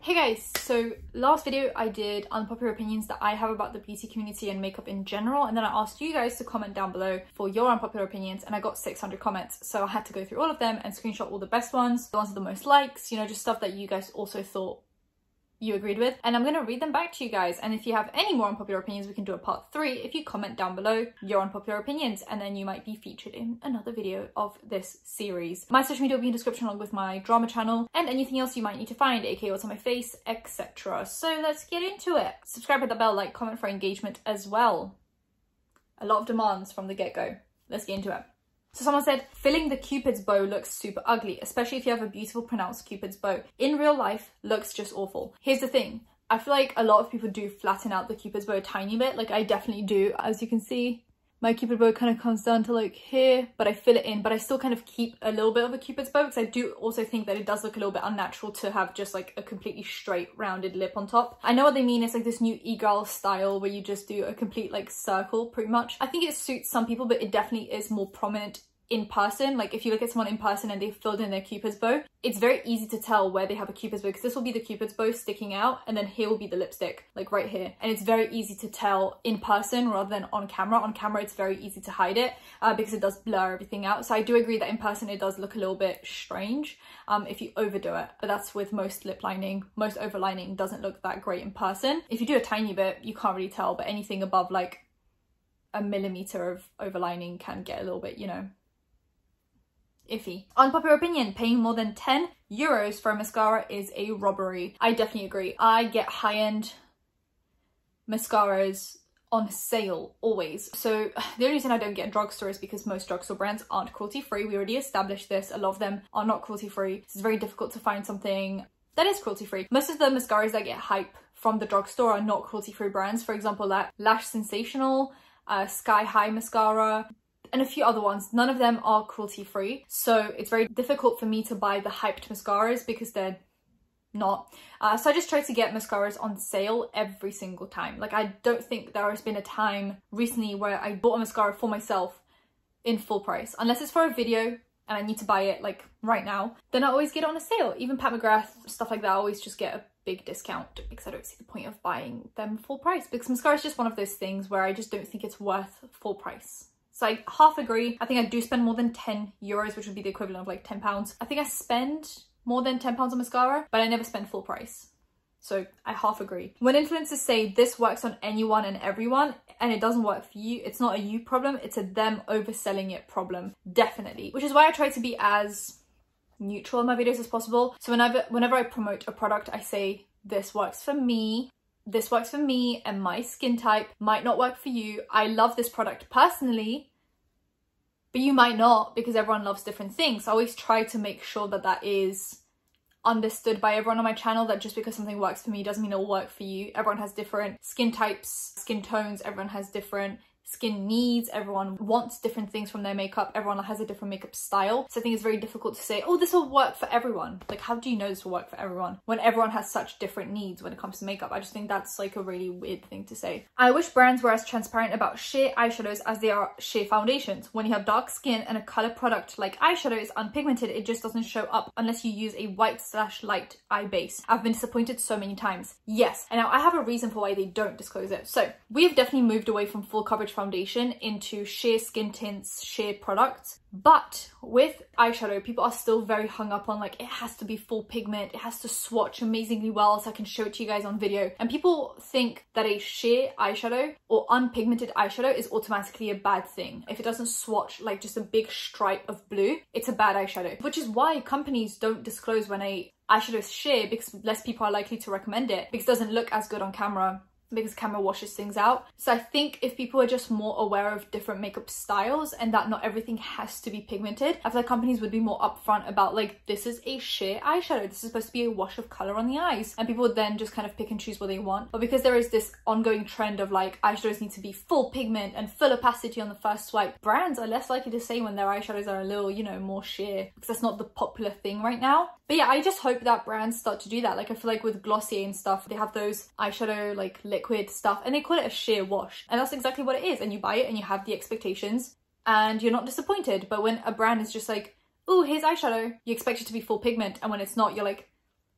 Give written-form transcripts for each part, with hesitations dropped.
Hey guys, so last video I did unpopular opinions that I have about the beauty community and makeup in general, and then I asked you guys to comment down below for your unpopular opinions, and I got 600 comments, so I had to go through all of them and screenshot all the best ones, the ones with the most likes, you know, just stuff that you guys also thought you agreed with, and I'm gonna read them back to you guys. And if you have any more unpopular opinions, we can do a part 3 if you comment down below your unpopular opinions, and then you might be featured in another video of this series. My social media will be in the description along with my drama channel and anything else you might need to find, aka what's on my face, etc. So let's get into it. Subscribe, hit the bell, like, comment for engagement as well. A lot of demands from the get-go. Let's get into it. So someone said, filling the cupid's bow looks super ugly, especially if you have a beautiful pronounced cupid's bow. In real life, looks just awful. Here's the thing. I feel like a lot of people do flatten out the cupid's bow a tiny bit. Like I definitely do. As you can see, my cupid bow kind of comes down to like here, but I fill it in, but I still kind of keep a little bit of a cupid's bow because I do also think that it does look a little bit unnatural to have just like a completely straight rounded lip on top. I know what they mean. It's like this new e-girl style where you just do a complete like circle pretty much. I think it suits some people, but it definitely is more prominent in person. Like if you look at someone in person and they've filled in their cupid's bow, it's very easy to tell where they have a cupid's bow because this will be the cupid's bow sticking out, and then here will be the lipstick, like right here. And it's very easy to tell in person rather than on camera. On camera, it's very easy to hide it because it does blur everything out. So I do agree that in person it does look a little bit strange if you overdo it, but that's with most lip lining. Most overlining doesn't look that great in person. If you do a tiny bit, you can't really tell, but anything above like a millimeter of overlining can get a little bit, you know, iffy. Unpopular opinion, paying more than 10 euros for a mascara is a robbery. I definitely agree. I get high-end mascaras on sale always. So the only reason I don't get a drugstore is because most drugstore brands aren't cruelty-free. We already established this. A lot of them are not cruelty-free. It's very difficult to find something that is cruelty-free. Most of the mascaras that get hype from the drugstore are not cruelty-free brands. For example, that Lash Sensational, Sky High mascara, and a few other ones. None of them are cruelty free, so it's very difficult for me to buy the hyped mascaras because they're not. So I just try to get mascaras on sale every single time. Like I don't think there has been a time recently where I bought a mascara for myself in full price, unless it's for a video and I need to buy it like right now. Then I always get it on a sale. Even Pat McGrath, stuff like that, I always just get a big discount because I don't see the point of buying them full price, because mascara is just one of those things where I just don't think it's worth full price. So I half agree. I think I do spend more than 10 euros, which would be the equivalent of like 10 pounds. I think I spend more than 10 pounds on mascara, but I never spend full price. So I half agree. When influencers say this works on anyone and everyone and it doesn't work for you, it's not a you problem, it's a them overselling it problem. Definitely. Which is why I try to be as neutral in my videos as possible. So whenever I promote a product, I say this works for me. This works for me and my skin type, might not work for you. I love this product personally, but you might not, because everyone loves different things. I always try to make sure that that is understood by everyone on my channel, that just because something works for me doesn't mean it will work for you. Everyone has different skin types, skin tones, everyone has different skin needs, everyone wants different things from their makeup, everyone has a different makeup style. So I think it's very difficult to say, oh, this will work for everyone. Like, how do you know this will work for everyone when everyone has such different needs when it comes to makeup? I just think that's like a really weird thing to say. I wish brands were as transparent about sheer eyeshadows as they are sheer foundations. When you have dark skin and a color product like eyeshadow is unpigmented, it just doesn't show up unless you use a white/light eye base. I've been disappointed so many times. Yes, and now I have a reason for why they don't disclose it. So we have definitely moved away from full coverage foundation into sheer skin tints, sheer products. But with eyeshadow, people are still very hung up on like, it has to be full pigment, it has to swatch amazingly well so I can show it to you guys on video. And people think that a sheer eyeshadow or unpigmented eyeshadow is automatically a bad thing. If it doesn't swatch like just a big stripe of blue, it's a bad eyeshadow. Which is why companies don't disclose when a eyeshadow is sheer, because less people are likely to recommend it, because it doesn't look as good on camera, because camera washes things out. So I think if people are just more aware of different makeup styles and that not everything has to be pigmented, I feel like companies would be more upfront about like, this is a sheer eyeshadow, this is supposed to be a wash of color on the eyes, and people would then just kind of pick and choose what they want. But because there is this ongoing trend of like, eyeshadows need to be full pigment and full opacity on the first swipe, brands are less likely to say when their eyeshadows are a little, you know, more sheer, because that's not the popular thing right now. But yeah, I just hope that brands start to do that. Like I feel like with Glossier and stuff, they have those eyeshadow like liquid stuff and they call it a sheer wash, and that's exactly what it is. And you buy it and you have the expectations and you're not disappointed. But when a brand is just like, oh, here's eyeshadow, you expect it to be full pigment, and when it's not, you're like,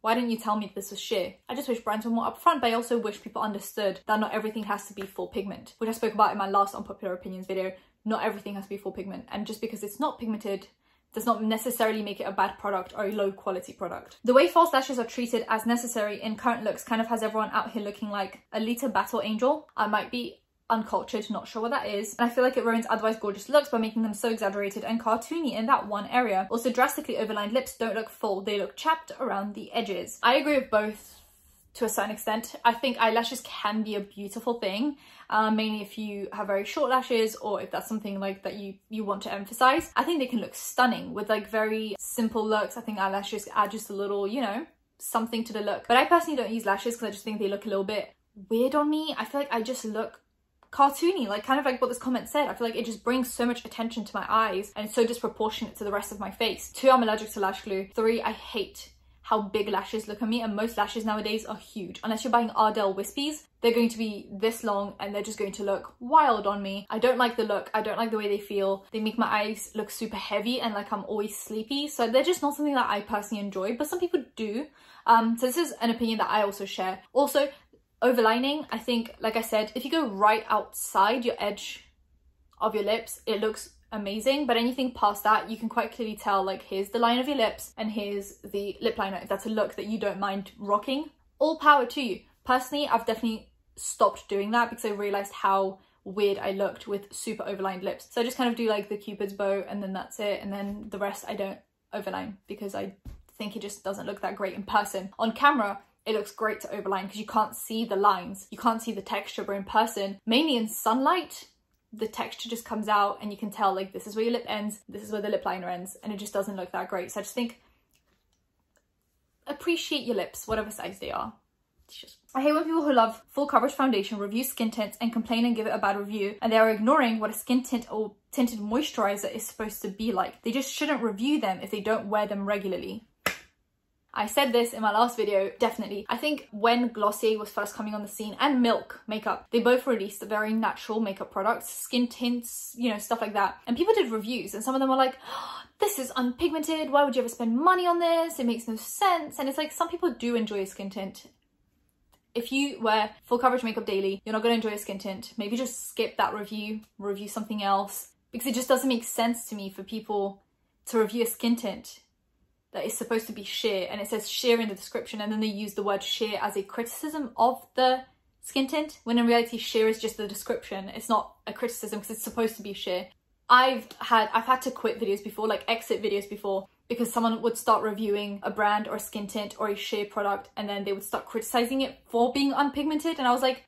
Why didn't you tell me this was sheer? I just wish brands were more upfront, but I also wish people understood that not everything has to be full pigment, which I spoke about in my last Unpopular Opinions video. Not everything has to be full pigment, and just because it's not pigmented does not necessarily make it a bad product or a low quality product. The way false lashes are treated as necessary in current looks kind of has everyone out here looking like a Alita Battle Angel. I might be uncultured, not sure what that is. And I feel like it ruins otherwise gorgeous looks by making them so exaggerated and cartoony in that one area. Also, drastically overlined lips don't look full, they look chapped around the edges. I agree with both to a certain extent. I think eyelashes can be a beautiful thing, mainly if you have very short lashes or if that's something like that you want to emphasize. I think they can look stunning with like very simple looks. I think eyelashes add just a little, you know, something to the look. But I personally don't use lashes because I just think they look a little bit weird on me. I feel like I just look cartoony, like kind of like what this comment said. I feel like it just brings so much attention to my eyes and it's so disproportionate to the rest of my face. 2, I'm allergic to lash glue. 3, I hate how big lashes look on me, and most lashes nowadays are huge. Unless you're buying Ardell Wispies, they're going to be this long and they're just going to look wild on me. I don't like the look. I don't like the way they feel. They make my eyes look super heavy and like I'm always sleepy. So they're just not something that I personally enjoy, but some people do. So this is an opinion that I also share. Also, overlining, I think, like I said, if you go right outside your edge of your lips, it looks amazing, but anything past that you can quite clearly tell, like here's the line of your lips and here's the lip liner, if that's a look that you don't mind rocking. All power to you. Personally, I've definitely stopped doing that because I realized how weird I looked with super overlined lips. So I just kind of do like the Cupid's bow and then that's it, and then the rest I don't overline because I think it just doesn't look that great in person. On camera it looks great to overline because you can't see the lines, you can't see the texture, but in person, mainly in sunlight, the texture just comes out and you can tell like this is where your lip ends, this is where the lip liner ends, and it just doesn't look that great. So I just think appreciate your lips, whatever size they are. I hate when people who love full coverage foundation review skin tints and complain and give it a bad review, and they are ignoring what a skin tint or tinted moisturizer is supposed to be like. They just shouldn't review them if they don't wear them regularly. I said this in my last video, definitely. I think when Glossier was first coming on the scene, and Milk makeup, they both released very natural makeup products, skin tints, you know, stuff like that. And people did reviews and some of them were like, oh, this is unpigmented, why would you ever spend money on this? It makes no sense. And it's like, some people do enjoy a skin tint. If you wear full coverage makeup daily, you're not going to enjoy a skin tint. Maybe just skip that review something else, because it just doesn't make sense to me for people to review a skin tint that is supposed to be sheer, and it says sheer in the description, and then they use the word sheer as a criticism of the skin tint, when in reality sheer is just the description. It's not a criticism because it's supposed to be sheer. I've had to quit videos before, like exit videos before, because someone would start reviewing a brand or a skin tint or a sheer product and then they would start criticizing it for being unpigmented, and I was like,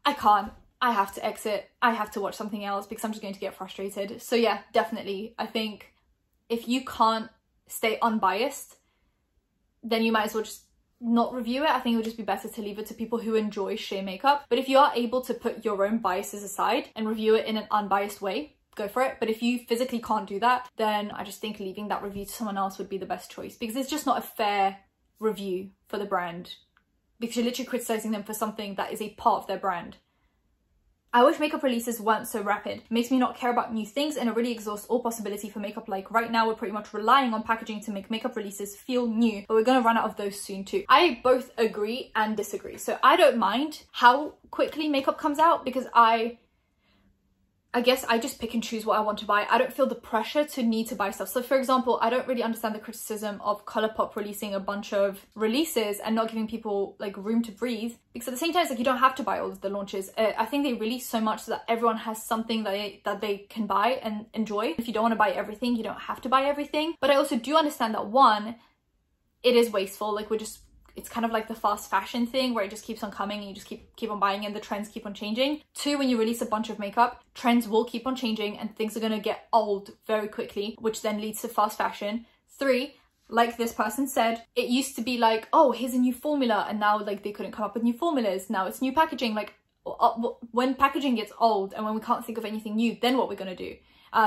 I can't. I have to exit. I have to watch something else because I'm just going to get frustrated. So yeah, definitely. I think if you can't stay unbiased, then you might as well just not review it. I think it would just be better to leave it to people who enjoy sheer makeup. But if you are able to put your own biases aside and review it in an unbiased way, go for it. But if you physically can't do that, then I just think leaving that review to someone else would be the best choice, because it's just not a fair review for the brand, because you're literally criticizing them for something that is a part of their brand. I wish makeup releases weren't so rapid. It makes me not care about new things and it really exhausts all possibility for makeup. Like right now, we're pretty much relying on packaging to make makeup releases feel new, but we're gonna run out of those soon too. I both agree and disagree. So I don't mind how quickly makeup comes out because I guess I just pick and choose what I want to buy. I don't feel the pressure to need to buy stuff. So for example, I don't really understand the criticism of Colourpop releasing a bunch of releases and not giving people like room to breathe, because at the same time it's like you don't have to buy all of the launches. I think they release so much so that everyone has something that they can buy and enjoy. If you don't want to buy everything, you don't have to buy everything. But I also do understand that one, it is wasteful. Like it's kind of like the fast fashion thing where it just keeps on coming and you just keep on buying and the trends keep on changing. 2, when you release a bunch of makeup, trends will keep on changing and things are going to get old very quickly, which then leads to fast fashion. 3, like this person said, it used to be like, oh, here's a new formula, and now like they couldn't come up with new formulas. Now it's new packaging. Like when packaging gets old and when we can't think of anything new, then what we're going to do?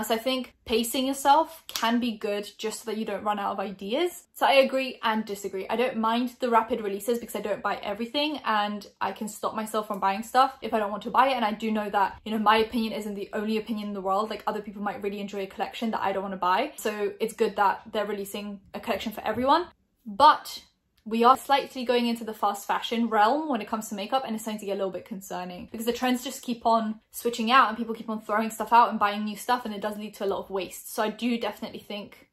So I think pacing yourself can be good just so that you don't run out of ideas. So I agree and disagree. I don't mind the rapid releases because I don't buy everything and I can stop myself from buying stuff if I don't want to buy it. And I do know that, you know, my opinion isn't the only opinion in the world. Like other people might really enjoy a collection that I don't want to buy. So it's good that they're releasing a collection for everyone. But we are slightly going into the fast fashion realm when it comes to makeup, and it's starting to get a little bit concerning because the trends just keep on switching out and people keep on throwing stuff out and buying new stuff, and it does lead to a lot of waste. So I do definitely think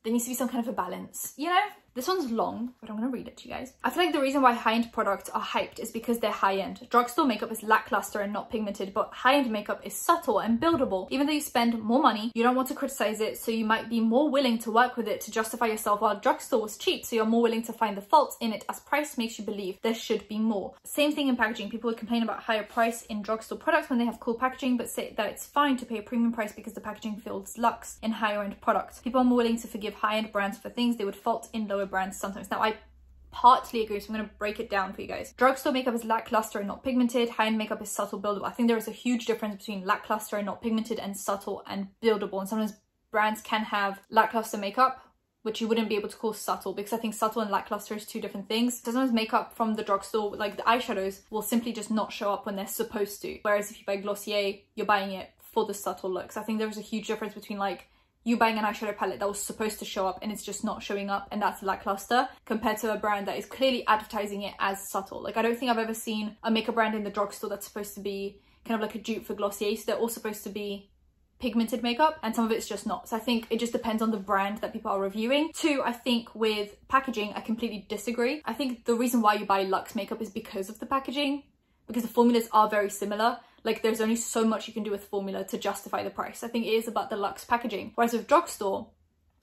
there needs to be some kind of a balance, you know? This one's long, but I'm gonna read it to you guys. I feel like the reason why high-end products are hyped is because they're high-end. Drugstore makeup is lackluster and not pigmented, but high-end makeup is subtle and buildable. Even though you spend more money, you don't want to criticize it, so you might be more willing to work with it to justify yourself, while drugstore was cheap, so you're more willing to find the faults in it as price makes you believe there should be more. Same thing in packaging. People would complain about higher price in drugstore products when they have cool packaging, but say that it's fine to pay a premium price because the packaging feels luxe in higher-end products. People are more willing to forgive high-end brands for things they would fault in lower brands sometimes. Now, I partly agree, so I'm going to break it down for you guys. Drugstore makeup is lackluster and not pigmented. High-end makeup is subtle, buildable. I think there is a huge difference between lackluster and not pigmented and subtle and buildable. And sometimes brands can have lackluster makeup, which you wouldn't be able to call subtle, because I think subtle and lackluster is two different things. Sometimes makeup from the drugstore, like the eyeshadows, will simply just not show up when they're supposed to. Whereas if you buy Glossier, you're buying it for the subtle looks. I think there is a huge difference between like you buying an eyeshadow palette that was supposed to show up and it's just not showing up, and that's lackluster, compared to a brand that is clearly advertising it as subtle. Like, I don't think I've ever seen a makeup brand in the drugstore that's supposed to be kind of like a dupe for Glossier. So they're all supposed to be pigmented makeup, and some of it's just not. So I think it just depends on the brand that people are reviewing. Two, I think with packaging, I completely disagree. I think the reason why you buy luxe makeup is because of the packaging, because the formulas are very similar. Like, there's only so much you can do with formula to justify the price. I think it is about the luxe packaging. Whereas with drugstore,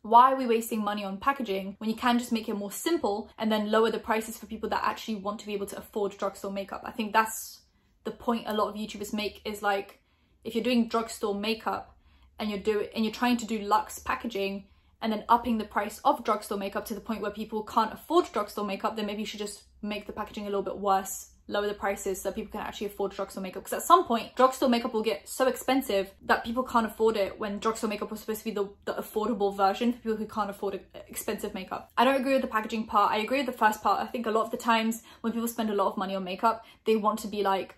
why are we wasting money on packaging when you can just make it more simple and then lower the prices for people that actually want to be able to afford drugstore makeup? I think that's the point a lot of YouTubers make, is like, if you're doing drugstore makeup and you're trying to do luxe packaging and then upping the price of drugstore makeup to the point where people can't afford drugstore makeup, then maybe you should just make the packaging a little bit worse, lower the prices so people can actually afford drugstore makeup. Because at some point, drugstore makeup will get so expensive that people can't afford it, when drugstore makeup was supposed to be the affordable version for people who can't afford expensive makeup. I don't agree with the packaging part. I agree with the first part. I think a lot of the times when people spend a lot of money on makeup, they want to be like,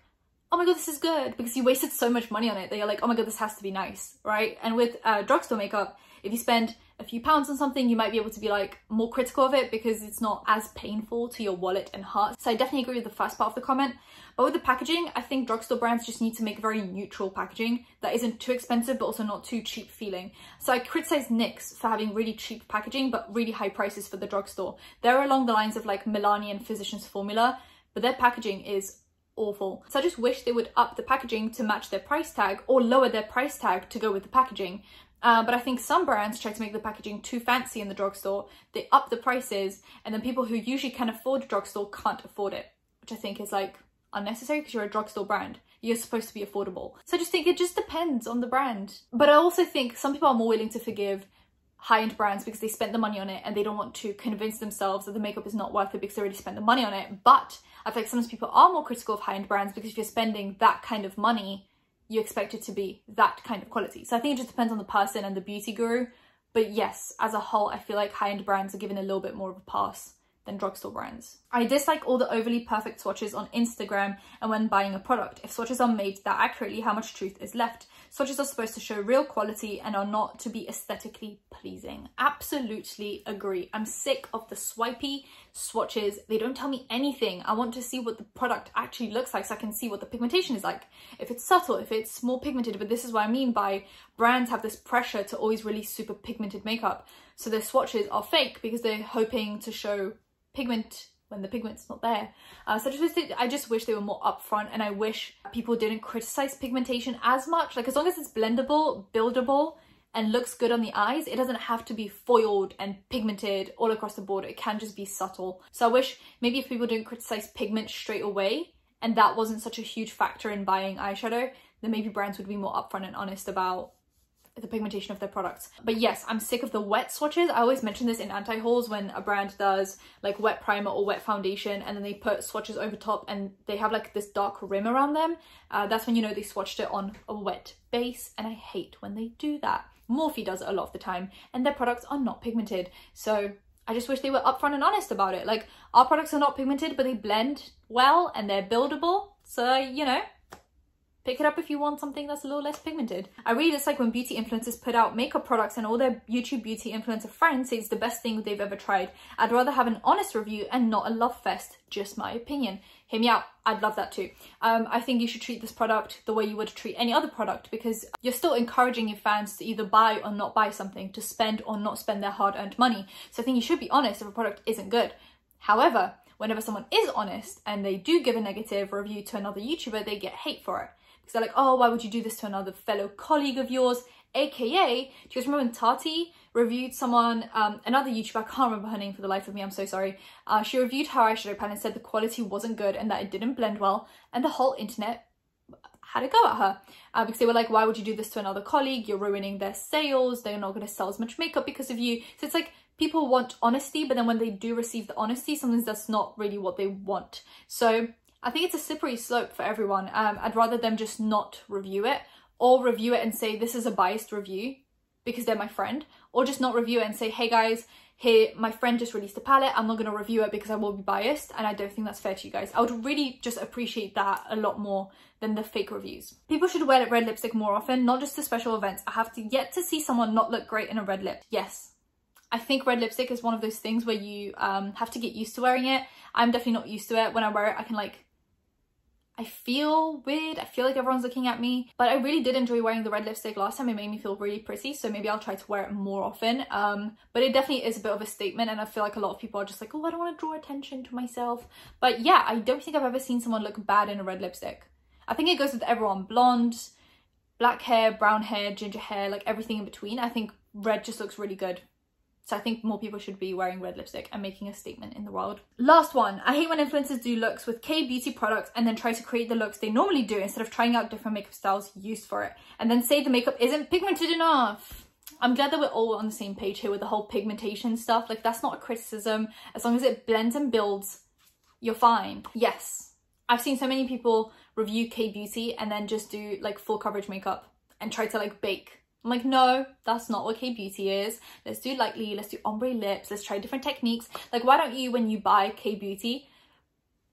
oh my god, this is good, because you wasted so much money on it that you're like, oh my god, this has to be nice, right? And with drugstore makeup, if you spend a few pounds on something, you might be able to be like more critical of it because it's not as painful to your wallet and heart. So I definitely agree with the first part of the comment. But with the packaging, I think drugstore brands just need to make very neutral packaging that isn't too expensive but also not too cheap feeling. So I criticize NYX for having really cheap packaging but really high prices for the drugstore. They're along the lines of like Milani and Physicians Formula, but their packaging is awful. So I just wish they would up the packaging to match their price tag, or lower their price tag to go with the packaging. But I think some brands try to make the packaging too fancy in the drugstore. They up the prices, and then people who usually can afford drugstore can't afford it, which I think is like unnecessary, because you're a drugstore brand. You're supposed to be affordable. So I just think it just depends on the brand. But I also think some people are more willing to forgive high-end brands because they spent the money on it and they don't want to convince themselves that the makeup is not worth it because they already spent the money on it. But I feel like sometimes people are more critical of high-end brands because if you're spending that kind of money, you expect it to be that kind of quality. So I think it just depends on the person and the beauty guru. But yes, as a whole, I feel like high-end brands are given a little bit more of a pass than drugstore brands. I dislike all the overly perfect swatches on Instagram and when buying a product. If swatches are made that accurately, how much truth is left? Swatches are supposed to show real quality and are not to be aesthetically pleasing. Absolutely agree. I'm sick of the swipey swatches. They don't tell me anything. I want to see what the product actually looks like so I can see what the pigmentation is like. If it's subtle, if it's more pigmented. But this is what I mean by brands have this pressure to always release super pigmented makeup. So their swatches are fake because they're hoping to show pigment when the pigment's not there. So I just wish they were more upfront, and I wish people didn't criticize pigmentation as much. Like, as long as it's blendable, buildable, and looks good on the eyes, it doesn't have to be foiled and pigmented all across the board. It can just be subtle. So I wish maybe if people didn't criticize pigment straight away, and that wasn't such a huge factor in buying eyeshadow, then maybe brands would be more upfront and honest about the pigmentation of their products. But yes, I'm sick of the wet swatches. I always mention this in anti-hauls when a brand does like wet primer or wet foundation and then they put swatches over top and they have like this dark rim around them. That's when you know they swatched it on a wet base, and I hate when they do that. Morphe does it a lot of the time and their products are not pigmented. So I just wish they were upfront and honest about it. Like, our products are not pigmented, but they blend well and they're buildable. So, you know, pick it up if you want something that's a little less pigmented. I really dislike when beauty influencers put out makeup products and all their YouTube beauty influencer friends say it's the best thing they've ever tried. I'd rather have an honest review and not a love fest. Just my opinion. Hear me out. I'd love that too. I think you should treat this product the way you would treat any other product, because you're still encouraging your fans to either buy or not buy something, to spend or not spend their hard-earned money. So I think you should be honest if a product isn't good. However, whenever someone is honest and they do give a negative review to another YouTuber, they get hate for it. Because they're like, oh, why would you do this to another fellow colleague of yours? AKA, do you guys remember when Tati reviewed someone, another YouTuber, I can't remember her name for the life of me, I'm so sorry. She reviewed her eyeshadow palette and said the quality wasn't good and that it didn't blend well, and the whole internet had a go at her because they were like, why would you do this to another colleague? You're ruining their sales, they're not going to sell as much makeup because of you. So it's like, people want honesty, but then when they do receive the honesty, sometimes that's not really what they want. So I think it's a slippery slope for everyone. I'd rather them just not review it, or review it and say this is a biased review because they're my friend, or just not review it and say, hey guys, here, my friend just released a palette, I'm not going to review it because I will be biased, and I don't think that's fair to you guys. I would really just appreciate that a lot more than the fake reviews. People should wear red lipstick more often, not just to special events. I have yet to see someone not look great in a red lip. Yes, I think red lipstick is one of those things where you have to get used to wearing it. I'm definitely not used to it. When I wear it, I can I feel weird. I feel like everyone's looking at me, but I really did enjoy wearing the red lipstick last time. It made me feel really pretty, so maybe I'll try to wear it more often. But it definitely is a bit of a statement, and I feel like a lot of people are just like, oh, I don't want to draw attention to myself. But yeah, I don't think I've ever seen someone look bad in a red lipstick. I think it goes with everyone. Blonde, black hair, brown hair, ginger hair, like everything in between. I think red just looks really good. So I think more people should be wearing red lipstick and making a statement in the world. Last one. I hate when influencers do looks with K-beauty products and then try to create the looks they normally do instead of trying out different makeup styles used for it, and then say the makeup isn't pigmented enough. I'm glad that we're all on the same page here with the whole pigmentation stuff. Like, that's not a criticism. As long as it blends and builds, you're fine. Yes, I've seen so many people review K-beauty and then just do like full coverage makeup and try to like bake. I'm like, no, that's not what K-beauty is. Let's do lightly, let's do ombre lips, let's try different techniques. Like, why don't you, when you buy K-beauty,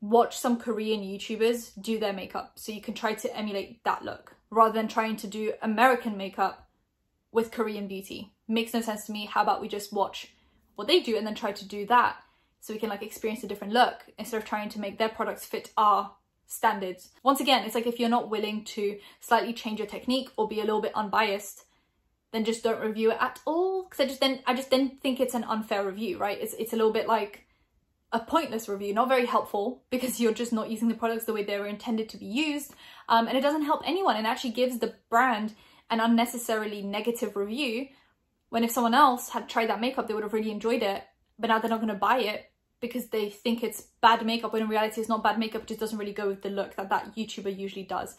watch some Korean YouTubers do their makeup so you can try to emulate that look, rather than trying to do American makeup with Korean beauty. Makes no sense to me. How about we just watch what they do and then try to do that so we can like experience a different look instead of trying to make their products fit our standards. Once again, it's like, if you're not willing to slightly change your technique or be a little bit unbiased, then just don't review it at all. Because I just then think it's an unfair review, right? It's a little bit like a pointless review, not very helpful, because you're just not using the products the way they were intended to be used, and it doesn't help anyone, and actually gives the brand an unnecessarily negative review, when if someone else had tried that makeup, they would have really enjoyed it, but now they're not going to buy it because they think it's bad makeup, when in reality it's not bad makeup, it just doesn't really go with the look that that YouTuber usually does.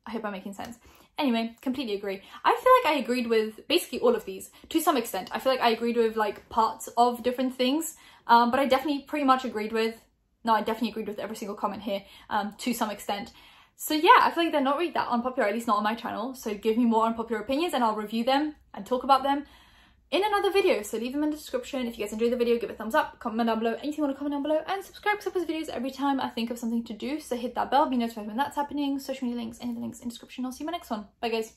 I hope I'm making sense. Anyway, completely agree. I feel like I agreed with basically all of these to some extent. I feel like I agreed with like parts of different things, but I definitely pretty much agreed with, no, I definitely agreed with every single comment here to some extent. So yeah, I feel like they're not really that unpopular, at least not on my channel. So give me more unpopular opinions and I'll review them and talk about them in another video. So leave them in the description. If you guys enjoyed the video, give it a thumbs up, comment down below anything you want to comment down below, and subscribe, because I post videos every time I think of something to do. So hit that bell, be notified when that's happening. Social media links, any of the links in the description. I'll see you in my next one. Bye guys.